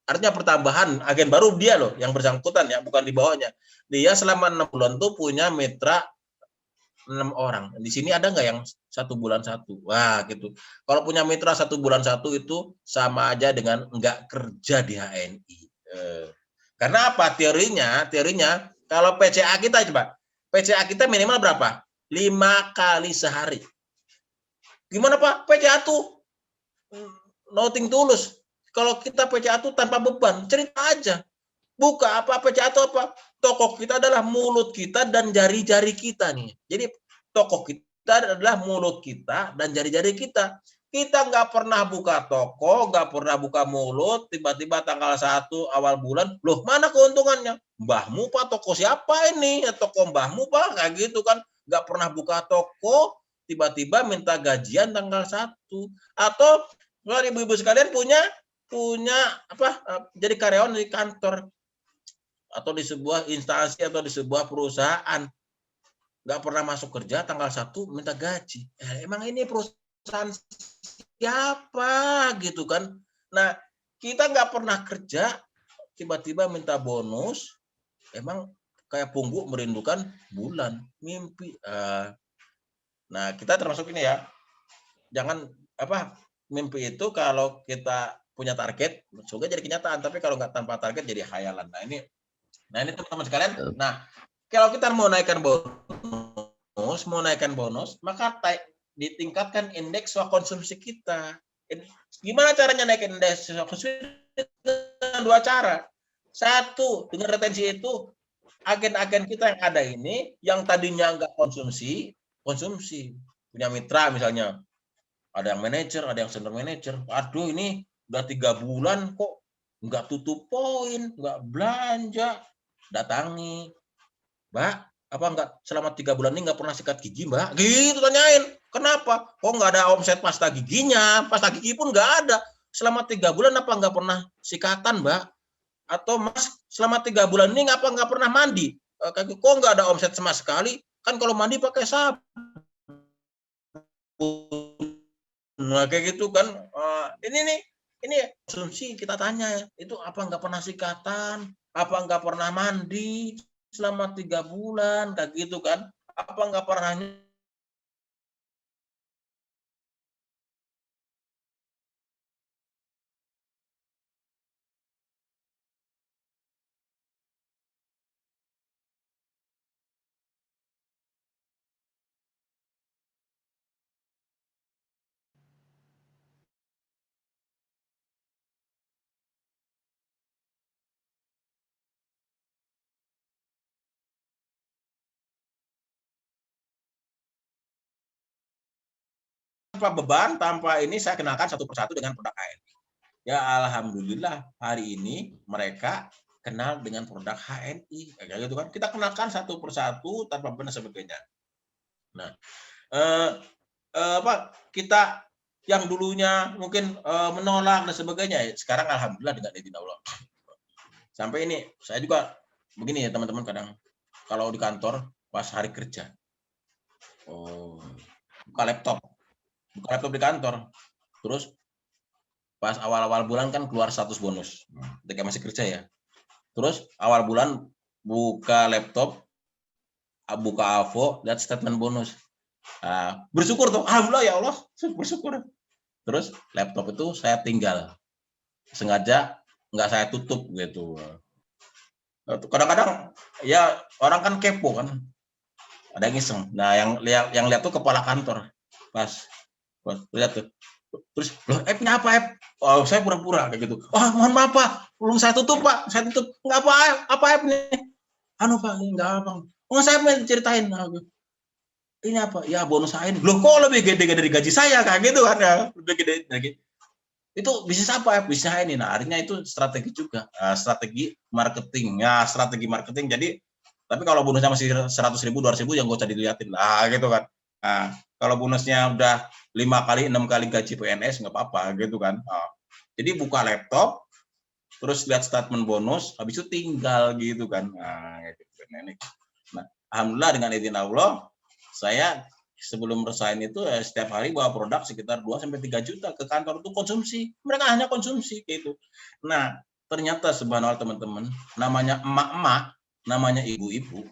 Artinya pertambahan agen baru dia loh yang bersangkutan ya, bukan di bawahnya. Dia selama 6 bulan tuh punya mitra 6 orang. Di sini ada nggak yang 1 bulan 1? Wah, gitu. Kalau punya mitra 1 bulan 1 itu sama aja dengan nggak kerja di HNI. Karena apa? Teorinya kalau PCA kita coba. PCA kita minimal berapa? 5 kali sehari. Gimana Pak? PCA tuh nothing tulus. Kalau kita PCA tuh tanpa beban, cerita aja. Buka apa PCA itu apa? Toko kita adalah mulut kita dan jari-jari kita nih. Jadi toko kita adalah mulut kita dan jari-jari kita. Kita nggak pernah buka toko, nggak pernah buka mulut, tiba-tiba tanggal 1 awal bulan, loh mana keuntungannya? Mbahmu Pak, toko siapa ini? Ya, toko mbahmu Pak, kayak gitu kan. Nggak pernah buka toko, tiba-tiba minta gajian tanggal 1. Atau kalau ibu-ibu sekalian punya jadi karyawan di kantor atau di sebuah instansi atau di sebuah perusahaan, nggak pernah masuk kerja, tanggal 1 minta gaji. Emang ini perusahaan siapa gitu kan? Nah, kita nggak pernah kerja, tiba-tiba minta bonus, emang kayak pungguk merindukan bulan, mimpi. Nah, kita termasuk ini ya, jangan mimpi itu kalau kita punya target, semoga jadi kenyataan. Tapi kalau nggak tanpa target jadi khayalan. Nah ini teman-teman sekalian. Nah kalau kita mau naikkan bonus, maka ditingkatkan indeks konsumsi kita. Gimana caranya naikin indeks konsumsi? Dengan 2 cara. Satu, dengan retensi itu agen-agen kita yang ada ini yang tadinya nggak konsumsi. Punya mitra misalnya. Ada yang manajer, ada yang senior manager. Aduh ini udah 3 bulan kok nggak tutup poin, nggak belanja. Datangi. Mbak, apa nggak selama 3 bulan ini nggak pernah sikat gigi, Mbak? Gitu tanyain. Kenapa? Kok nggak ada omset pasta giginya? Pasta gigi pun nggak ada. Selama 3 bulan apa nggak pernah sikatan, Mbak? Atau Mas, selama 3 bulan ini apa nggak pernah mandi? Kok nggak ada omset sama sekali? Kan kalau mandi pakai sabun. Nah kayak gitu kan. Ini konsumsi kita tanya ya. Itu apa nggak pernah sikatan? Apa nggak pernah mandi selama 3 bulan? Kayak gitu kan. Apa nggak pernah tanpa beban, tanpa ini saya kenalkan satu persatu dengan produk HNI. Ya alhamdulillah hari ini mereka kenal dengan produk HNI, kayak gitu kan. Kita kenalkan satu persatu tanpa beban dan sebagainya. Nah, kita yang dulunya mungkin menolak dan sebagainya, sekarang alhamdulillah dengan izin Allah. Sampai ini saya juga begini ya teman-teman, kadang kalau di kantor pas hari kerja, buka laptop di kantor, terus pas awal-awal bulan kan keluar status bonus, ketika masih kerja ya. Terus awal bulan buka laptop, buka AVO, lihat statement bonus. Bersyukur tuh, alhamdulillah ya Allah, bersyukur. Terus laptop itu saya tinggal, sengaja nggak saya tutup gitu. Kadang-kadang ya orang kan kepo kan, ada yang iseng. Nah yang lihat tuh kepala kantor, pas lihat tuh. Terus loh, app-nya apa app? Oh, saya pura-pura kayak gitu. Oh, mohon maaf Pak, belum saya tutup Pak, saya tutup. Nggak apa app nih? Anu Pak, ini nggak apa. Oh, saya mau ceritain. Ini apa? Ya bonus saya ini. Loh kok lebih gede dari gaji saya kayak gitu kan ya? Lebih gede lagi. Itu bisnis apa ya? Bisnis ini. Nah, akhirnya itu strategi juga, strategi marketing. Ya, strategi marketing. Jadi, tapi kalau bonusnya masih 100.000, 200.000 yang gak usah dilihatin lah, gitu kan. Nah, kalau bonusnya udah 5 kali, 6 kali gaji PNS nggak apa-apa, gitu kan. Jadi buka laptop, terus lihat statement bonus, habis itu tinggal gitu kan. Nah, alhamdulillah dengan izin Allah, saya sebelum resign itu setiap hari bawa produk sekitar 2-3 juta ke kantor, itu konsumsi. Mereka hanya konsumsi gitu. Nah, ternyata subhanallah teman-teman, namanya emak-emak, namanya ibu-ibu.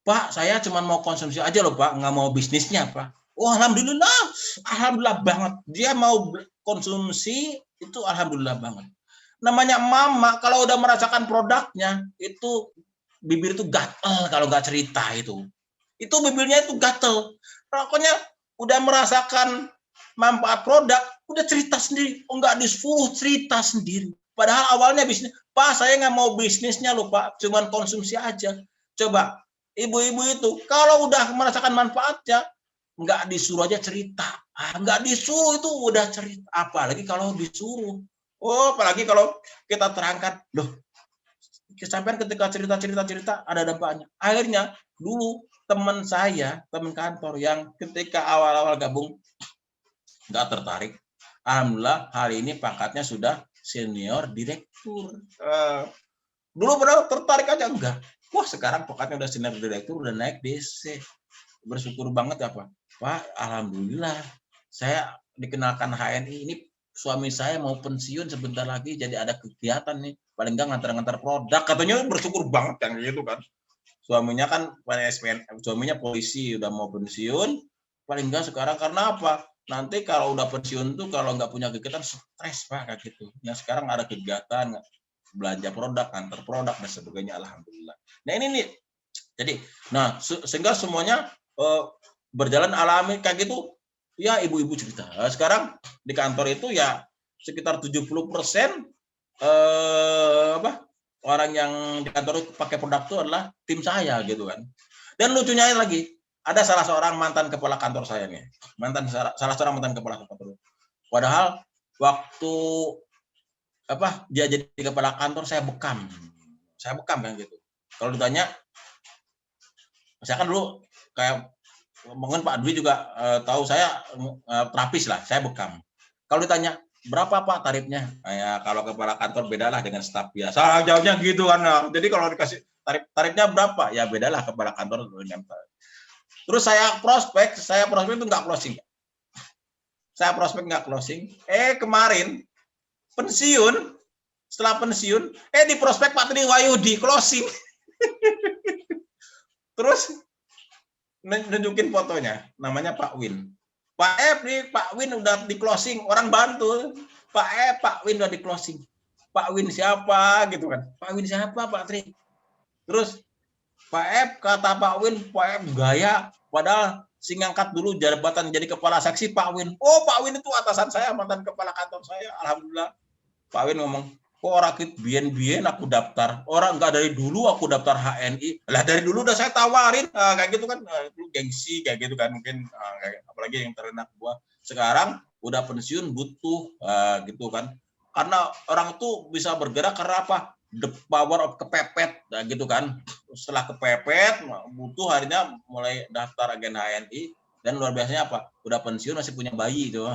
Pak, saya cuma mau konsumsi aja loh Pak, nggak mau bisnisnya Pak. Oh, alhamdulillah banget. Dia mau konsumsi, itu alhamdulillah banget. Namanya mama, kalau udah merasakan produknya, itu bibir itu gatel kalau nggak cerita itu. Itu bibirnya itu gatel. Pokoknya udah merasakan manfaat produk, udah cerita sendiri. Oh, nggak disuruh cerita sendiri. Padahal awalnya bisnis, Pak saya nggak mau bisnisnya loh Pak, cuman konsumsi aja. Coba, ibu-ibu itu kalau udah merasakan manfaatnya, nggak disuruh aja cerita. Nggak disuruh itu udah cerita. Apalagi kalau disuruh. Oh, apalagi kalau kita terangkan, loh, sampai ketika cerita ada dampaknya. Akhirnya dulu teman saya, teman kantor yang ketika awal-awal gabung nggak tertarik, alhamdulillah hari ini pangkatnya sudah senior direktur. Dulu pernah tertarik aja enggak. Wah sekarang pangkatnya udah senior direktur, udah naik DC. Bersyukur banget ya Pak, alhamdulillah saya dikenalkan HNI ini. Suami saya mau pensiun sebentar lagi, jadi ada kegiatan nih, paling enggak ngantar-ngantar produk, katanya bersyukur banget yang gitu kan. Suaminya kan suaminya polisi, udah mau pensiun, paling enggak sekarang karena apa? nanti kalau udah pensiun tuh kalau nggak punya kegiatan stres Pak kayak gitu. Ya sekarang ada kegiatan belanja produk, antar produk dan sebagainya, alhamdulillah. Nah ini nih, jadi, nah sehingga semuanya berjalan alami kayak gitu. Ya ibu-ibu cerita. Sekarang di kantor itu ya sekitar 70% orang yang di kantor itu pakai produk itu adalah tim saya gitu kan. Dan lucunya lagi, ada salah seorang mantan kepala kantor saya nih, salah seorang mantan kepala kantor. Padahal waktu dia jadi kepala kantor saya bekam kan gitu. Kalau ditanya, saya kan dulu kayak mungkin Pak Dwi juga tahu saya terapis lah, saya bekam. Kalau ditanya berapa Pak tarifnya? Ya kalau kepala kantor bedalah dengan staf biasa. Jawabnya gitu kan. Jadi kalau dikasih tarifnya berapa? Ya bedalah kepala kantor dengan. Terus saya prospek itu nggak closing. Saya prospek nggak closing. Kemarin pensiun, setelah pensiun, di prospek Pak Tri Wahyudi closing. Terus nunjukin fotonya, namanya Pak Win. Pak Win udah di closing, orang bantu. Pak Win udah di closing. Pak Win siapa gitu kan? Pak Win siapa Pak Tri? Terus kata Pak Win gaya, padahal si ngangkat dulu jabatan jadi kepala seksi Pak Win. Oh Pak Win itu atasan saya, mantan kepala kantor saya, alhamdulillah. Pak Win ngomong, kok rakit bien aku daftar, orang nggak dari dulu aku daftar HNI, lah dari dulu udah saya tawarin, kayak gitu kan, itu gengsi kayak gitu kan, mungkin apalagi yang terenak gua sekarang udah pensiun butuh gitu kan, karena orang tuh bisa bergerak karena apa? The power of kepepet, gitu kan. Setelah kepepet, butuh harinya mulai daftar agen HNI, dan luar biasanya apa? Udah pensiun masih punya bayi itu,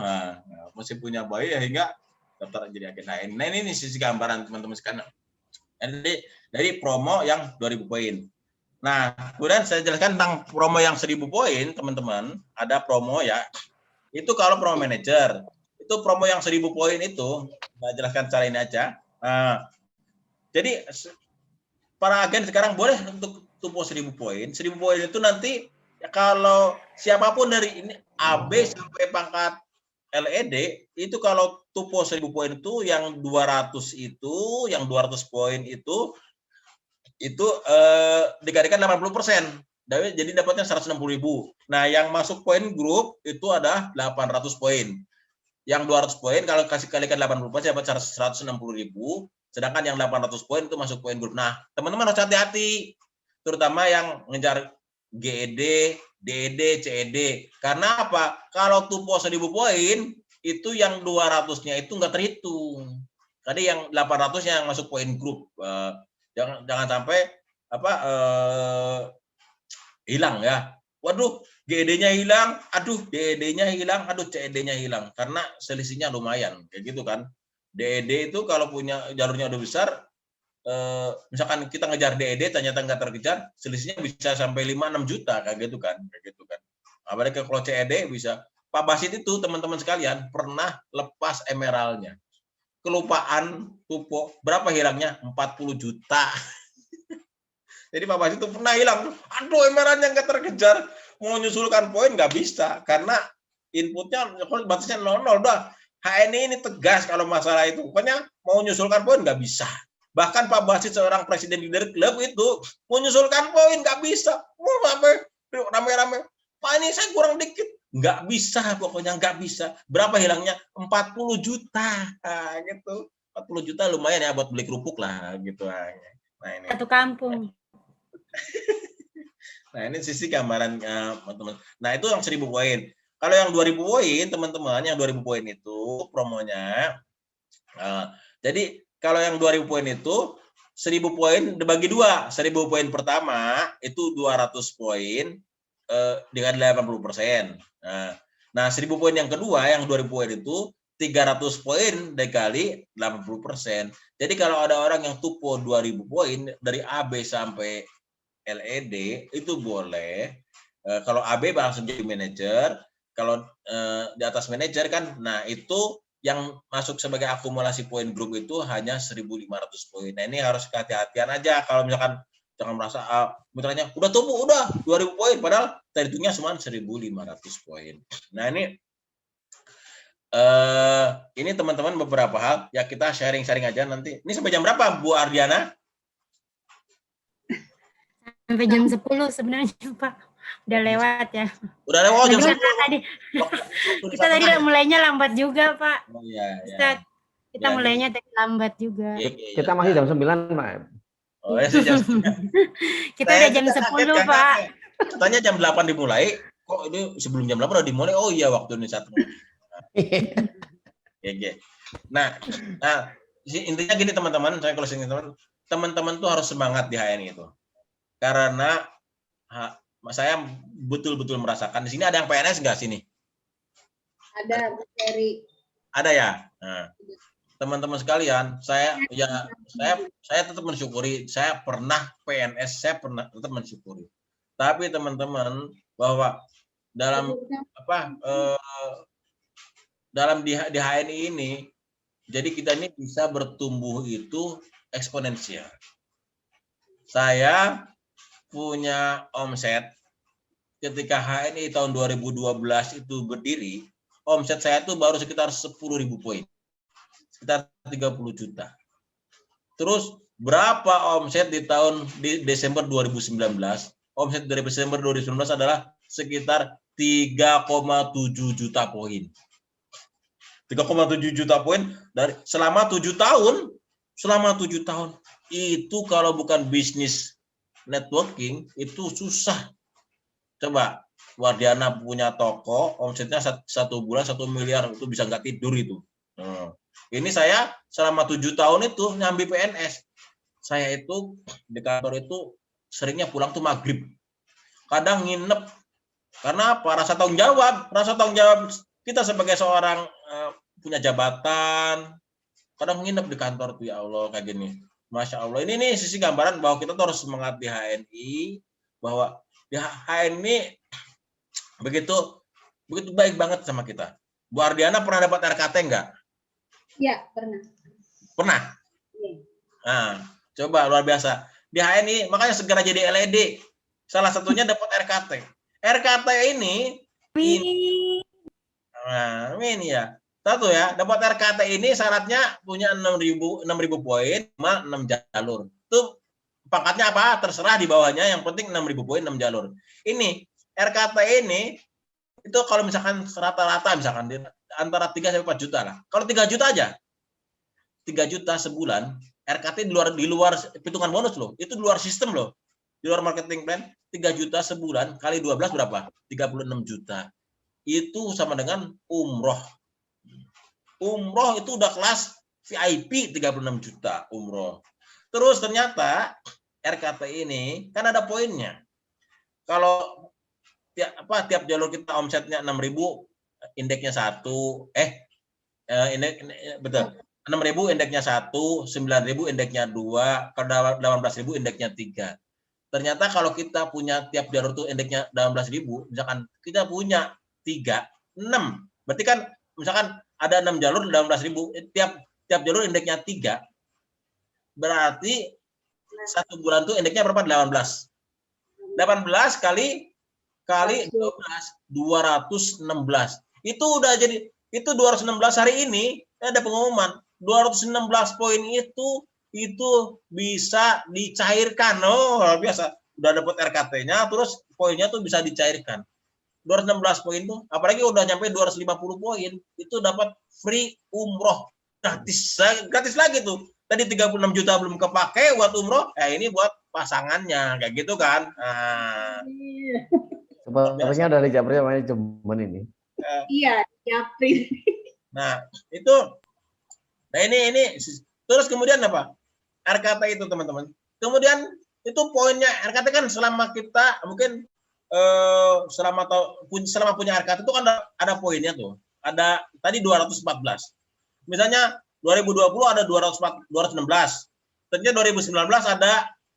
masih punya bayi ya, hingga daftar jadi agen HNI. Nah ini sisi gambaran teman-teman sekalian. Jadi dari promo yang 2000 poin. Nah kemudian saya jelaskan tentang promo yang 1000 poin teman-teman. Ada promo ya. Itu kalau promo manager. Itu promo yang 1000 poin itu, saya jelaskan cara ini aja. Jadi para agen sekarang boleh untuk tupo 1000 poin. 1000 poin itu nanti ya, kalau siapapun dari ini AB sampai pangkat LED itu kalau tupo 1000 poin itu yang 200 poin itu dikalikan 80%. Jadi dapatnya 160.000. Nah, yang masuk poin grup itu ada 800 poin. Yang 200 poin kalau kasih kalikan 80% dapat 160.000. Sedangkan yang 800 poin itu masuk poin grup. Nah, teman-teman harus hati-hati. Terutama yang ngejar GED, DED, CED. Karena apa? Kalau tupo 1000 poin, itu yang 200-nya itu nggak terhitung. Tadi yang 800-nya yang masuk poin grup. Jangan sampai hilang ya. Waduh, GED-nya hilang, aduh DED-nya hilang, aduh CED-nya hilang. Karena selisihnya lumayan, kayak gitu kan. DED itu kalau punya jalurnya udah besar, misalkan kita ngejar DED ternyata nggak terkejar, selisihnya bisa sampai 5-6 juta kayak gitu kan. Apalagi kalau CED bisa. Pak Basit itu teman-teman sekalian pernah lepas emeralnya. Kelupaan tupo, berapa hilangnya? 40 juta. Jadi Pak Basit itu pernah hilang. Aduh emeralnya nggak terkejar. Mau nyusulkan poin nggak bisa karena inputnya batasnya 00 udah. HNI ini tegas kalau masalah itu. Pokoknya mau nyusulkan poin nggak bisa. Bahkan Pak Basit seorang presiden leader klub itu mau nyusulkan poin nggak bisa. Mau sampai rame-rame. Pak ini saya kurang dikit. Nggak bisa, pokoknya nggak bisa. Berapa hilangnya? 40 juta. Nah, gitu. 40 juta lumayan ya buat beli kerupuk lah. Gitu. Nah, ini. Satu kampung. Nah ini sisi gambaran teman-teman. Nah itu yang 1000 poin. Kalau yang 2000 poin teman-teman, yang 2000 poin itu promonya. Jadi kalau yang 2000 poin itu 1000 poin dibagi dua. 1000 poin pertama itu 200 poin dengan 80%. Nah 1000 poin yang kedua yang 2000 poin itu 300 poin dikali 80%. Jadi kalau ada orang yang tupo 2000 poin dari AB sampai LED itu boleh. Kalau AB langsung jadi manajer, kalau di atas manajer kan, nah itu yang masuk sebagai akumulasi poin grup itu hanya 1.500 poin. Nah ini harus kehati-hatian aja kalau misalkan jangan merasa misalnya udah tubuh udah 2.000 poin padahal terhitungnya cuma 1.500 poin. Nah ini Ini teman-teman beberapa hal ya kita sharing-sharing aja nanti. Ini sampai jam berapa Bu Ardiana? Sampai jam 10 sebenarnya, Pak. Udah lewat ya. Udah lewat jam Lagi 10. tadi, Waktu kita tadi mulainya lambat juga, Pak. Oh iya, ya. Ustaz, kita Ya, mulainya tadi lambat juga. Iya, iya, Kita iya. masih jam 9, Pak. Oh, ya, jam 9. Kita udah jam 10, Pak. Katanya jam 8 dimulai. Kok ini sebelum jam 8 udah dimulai? Oh iya, waktu ini satu. Oke. Nah, intinya gini teman-teman, saya closing teman-teman tuh harus semangat di HNI itu. Karena saya betul-betul merasakan di sini ada yang PNS nggak sini? Ada, Bu Ferry. Ada ya. Nah, teman-teman sekalian, saya tetap mensyukuri. Saya pernah PNS, saya pernah tetap mensyukuri. Tapi teman-teman bahwa dalam dalam di HNI ini, jadi kita ini bisa bertumbuh itu eksponensial. Saya punya omset ketika HNI tahun 2012 itu berdiri, omset saya itu baru sekitar 10.000 poin, sekitar 30 juta. Terus berapa omset di Desember 2019? Omset dari Desember 2019 adalah sekitar 3,7 juta poin. 3,7 juta poin dari selama 7 tahun. Selama 7 tahun. Itu kalau bukan bisnis networking itu susah. Coba Wardiana punya toko, omsetnya 1 bulan 1 miliar, itu bisa nggak tidur itu. Ini saya selama 7 tahun itu nyambi PNS. Saya itu di kantor itu seringnya pulang tuh maghrib. Kadang nginep. Karena apa? Rasa tanggung jawab kita sebagai seorang punya jabatan. Kadang nginep di kantor tuh, ya Allah kayak gini. Masya Allah. Ini nih sisi gambaran bahwa kita tuh harus semangat di HNI, bahwa di HNI begitu baik banget sama kita. Bu Ardiana pernah dapat RKT enggak? Iya, pernah. Pernah? Iya. Nah, coba luar biasa. Di HNI makanya segera jadi LED. Salah satunya dapat RKT. RKT ini nah, ini ya. Satu ya, dapat RKT ini syaratnya punya 6.000 poin, 6 jalur. Itu pangkatnya apa? Terserah di bawahnya, yang penting 6.000 poin, 6 jalur. Ini RKT ini itu kalau misalkan rata-rata misalkan antara 3 sampai 4 juta lah. Kalau 3 juta aja. 3 juta sebulan, RKT di luar hitungan bonus loh. Itu di luar sistem loh. Di luar marketing plan, 3 juta sebulan kali 12 berapa? 36 juta. Itu sama dengan umroh. Umroh itu udah kelas VIP 36 juta umroh. Terus ternyata RKT ini kan ada poinnya. Kalau tiap jalur kita omsetnya 6.000, indeksnya 1, betul. 6.000 indeksnya 1, 9.000 indeksnya 2, kalau 18.000 indeksnya 3. Ternyata kalau kita punya tiap jalur tuh indeksnya 18.000, misalkan kita punya 3, 6. Berarti kan misalkan ada 6 jalur 18.000, tiap jalur indeksnya 3. Berarti 1 bulan tuh indeksnya berapa? 18. 18 kali 12, 216. Itu udah jadi, itu 216 hari ini ada pengumuman 216 poin itu bisa dicairkan. Oh, luar biasa. Udah dapat RKT-nya, terus poinnya tuh bisa dicairkan. 216 poin tuh, apalagi udah nyampe 250 poin, itu dapat free umroh. Gratis lagi tuh. Tadi 36 juta belum kepake buat umroh, ini buat pasangannya, kayak gitu kan. Nah, sebenarnya dari Japri namanya Jemben ini. Iya, Japri. Nah, itu. Nah, ini terus kemudian apa? RKT itu, teman-teman. Kemudian itu poinnya RKT kan selama kita mungkin selama punya RKT itu kan ada poinnya tuh. Ada tadi 214. Misalnya 2020 ada 216. Tentunya 2019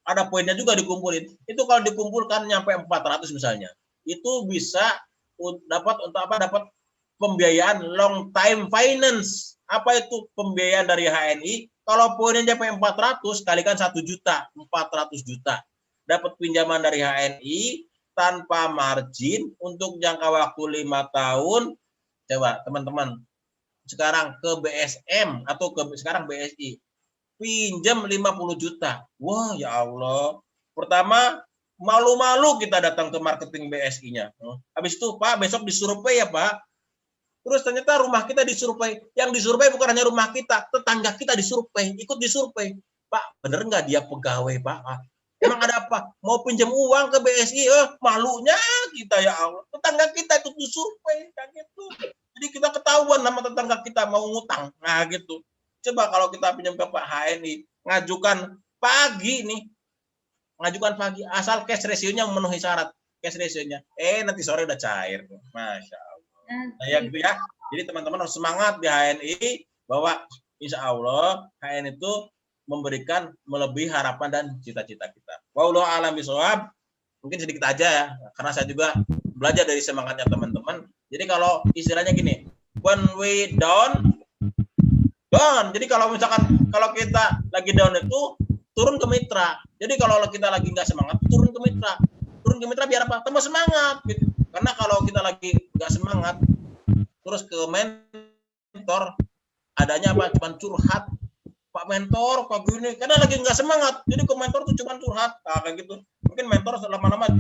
ada poinnya juga dikumpulin. Itu kalau dikumpulkan nyampe 400 misalnya. Itu bisa dapat untuk apa? Dapat pembiayaan long time finance. Apa itu pembiayaan dari HNI? Kalau poinnya sampai 400 kalikan 1 juta, 400 juta. Dapat pinjaman dari HNI tanpa margin untuk jangka waktu 5 tahun. Coba teman-teman, sekarang ke BSM atau sekarang BSI, pinjam 50 juta. Wah, ya Allah. Pertama, malu-malu kita datang ke marketing BSI-nya. Habis itu, Pak, besok disurvei ya, Pak. Terus ternyata rumah kita disurvei. Yang disurvei bukan hanya rumah kita, tetangga kita disurvei, ikut disurvei. Pak, bener nggak dia pegawai, Pak? Emang ada apa? Mau pinjam uang ke BSI, malunya kita, ya Allah. Tetangga kita ikut disurvei, kayak gitu. Jadi kita ketahuan sama tetangga kita mau ngutang. Nah, gitu. Coba kalau kita pinjam ke Pak HNI, ngajukan pagi nih, asal cash ratio-nya memenuhi syarat cash ratio-nya. Nanti sore udah cair. Masya Allah. Nah, ya gitu ya. Jadi teman-teman harus semangat di HNI bahwa insya Allah HNI itu memberikan melebihi harapan dan cita-cita kita. Wallahu a'lam bishawab. Mungkin sedikit aja ya, karena saya juga belajar dari semangatnya teman-teman. Jadi kalau istilahnya gini, when we down. Jadi kalau misalkan kalau kita lagi down itu turun ke mitra. Jadi kalau kita lagi nggak semangat, turun ke mitra. Turun ke mitra biar apa? Tambah semangat. Gitu. Karena kalau kita lagi nggak semangat, terus ke mentor, adanya apa? Cuman curhat. Pak mentor, Pak gini. Karena lagi nggak semangat. Jadi ke mentor tuh cuman curhat. Nah, kayak gitu. Mungkin mentor lama-lama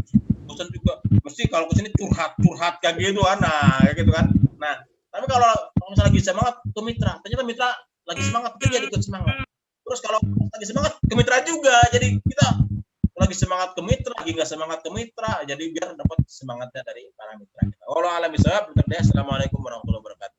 bosan juga. Mesti kalau kesini curhat kayak gitu. Nah, kayak gitu kan. Nah, tapi kalau misalnya lagi semangat ke mitra, ternyata mitra lagi semangat, dia jadi ikut semangat. Terus kalau lagi semangat ke mitra juga, jadi kita lagi semangat ke mitra, lagi nggak semangat ke mitra, jadi biar dapat semangatnya dari para mitra kita. Wallahu a'lam bishawab. Assalamualaikum warahmatullahi wabarakatuh.